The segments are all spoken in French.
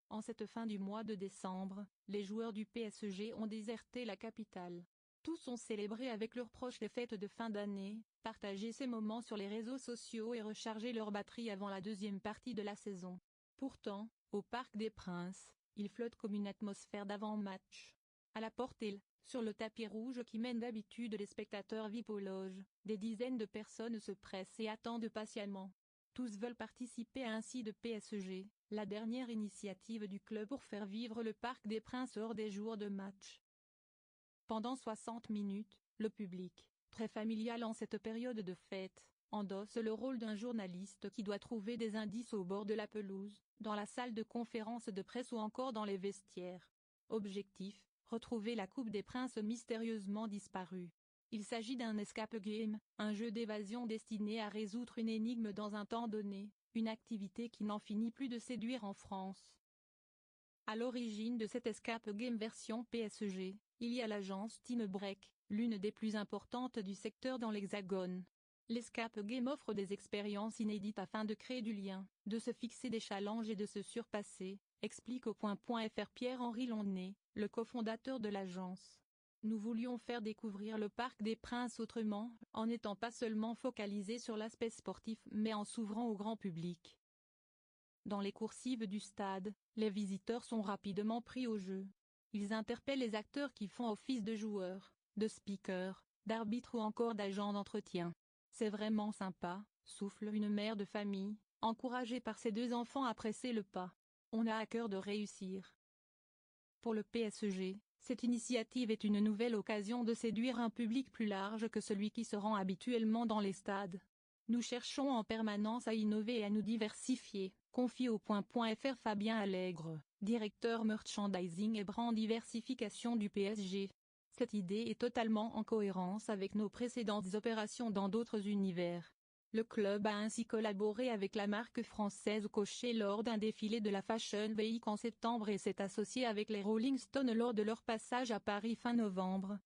En cette fin du mois de décembre, les joueurs du PSG ont déserté la capitale. Tous ont célébré avec leurs proches les fêtes de fin d'année, partagé ces moments sur les réseaux sociaux et rechargé leur batterie avant la deuxième partie de la saison. Pourtant, au Parc des Princes, il flotte comme une atmosphère d'avant-match. À la porte et sur le tapis rouge qui mène d'habitude les spectateurs VIP aux loges, des dizaines de personnes se pressent et attendent patiemment. Tous veulent participer à un site de PSG, la dernière initiative du club pour faire vivre le Parc des Princes hors des jours de match. Pendant 60 minutes, le public, très familial en cette période de fête, endosse le rôle d'un journaliste qui doit trouver des indices au bord de la pelouse, dans la salle de conférence de presse ou encore dans les vestiaires. Objectif, retrouver la Coupe des Princes mystérieusement disparue. Il s'agit d'un escape game, un jeu d'évasion destiné à résoudre une énigme dans un temps donné, une activité qui n'en finit plus de séduire en France. À l'origine de cet escape game version PSG, il y a l'agence Team Break, l'une des plus importantes du secteur dans l'Hexagone. L'escape game offre des expériences inédites afin de créer du lien, de se fixer des challenges et de se surpasser, explique au point.fr Pierre-Henri Lonnet, le cofondateur de l'agence. Nous voulions faire découvrir le Parc des Princes autrement, en n'étant pas seulement focalisé sur l'aspect sportif mais en s'ouvrant au grand public. Dans les coursives du stade, les visiteurs sont rapidement pris au jeu. Ils interpellent les acteurs qui font office de joueurs, de speakers, d'arbitres ou encore d'agents d'entretien. C'est vraiment sympa, souffle une mère de famille, encouragée par ses deux enfants à presser le pas. On a à cœur de réussir. Pour le PSG, cette initiative est une nouvelle occasion de séduire un public plus large que celui qui se rend habituellement dans les stades. Nous cherchons en permanence à innover et à nous diversifier, confie au point.fr Fabien Allègre, directeur merchandising et brand diversification du PSG. Cette idée est totalement en cohérence avec nos précédentes opérations dans d'autres univers. Le club a ainsi collaboré avec la marque française Cocher lors d'un défilé de la Fashion Week en septembre et s'est associé avec les Rolling Stones lors de leur passage à Paris fin novembre.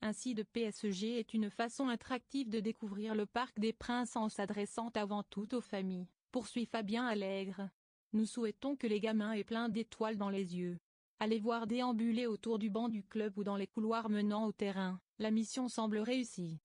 Un site de PSG est une façon attractive de découvrir le Parc des Princes en s'adressant avant tout aux familles, poursuit Fabien Allègre. Nous souhaitons que les gamins aient plein d'étoiles dans les yeux. Allez voir déambuler autour du banc du club ou dans les couloirs menant au terrain, la mission semble réussie.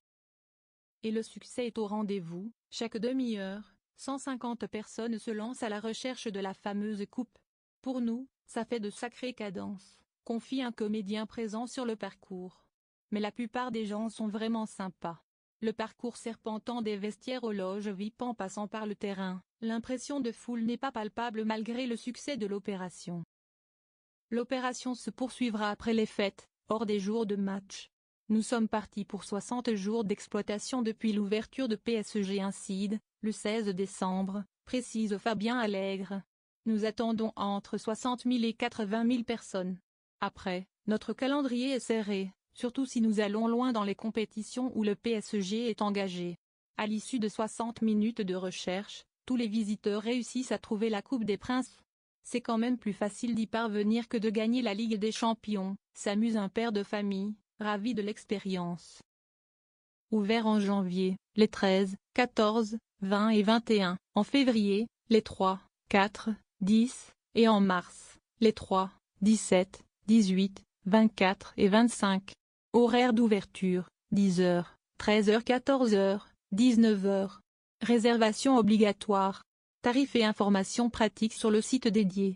Et le succès est au rendez-vous, chaque demi-heure, 150 personnes se lancent à la recherche de la fameuse coupe. Pour nous, ça fait de sacrées cadences, confie un comédien présent sur le parcours. Mais la plupart des gens sont vraiment sympas. Le parcours serpentant des vestiaires aux loges VIP en passant par le terrain, l'impression de foule n'est pas palpable malgré le succès de l'opération. L'opération se poursuivra après les fêtes, hors des jours de match. Nous sommes partis pour 60 jours d'exploitation depuis l'ouverture de PSG Inside, le 16 décembre, précise Fabien Allègre. Nous attendons entre 60 000 et 80 000 personnes. Après, notre calendrier est serré, surtout si nous allons loin dans les compétitions où le PSG est engagé. À l'issue de 60 minutes de recherche, tous les visiteurs réussissent à trouver la Coupe des Princes. C'est quand même plus facile d'y parvenir que de gagner la Ligue des Champions, s'amuse un père de famille, ravi de l'expérience. Ouvert en janvier, les 13, 14, 20 et 21, en février, les 3, 4, 10, et en mars, les 3, 17, 18, 24 et 25. Horaire d'ouverture, 10h, 13h 14h, 19h. Réservation obligatoire. Tarifs et informations pratiques sur le site dédié.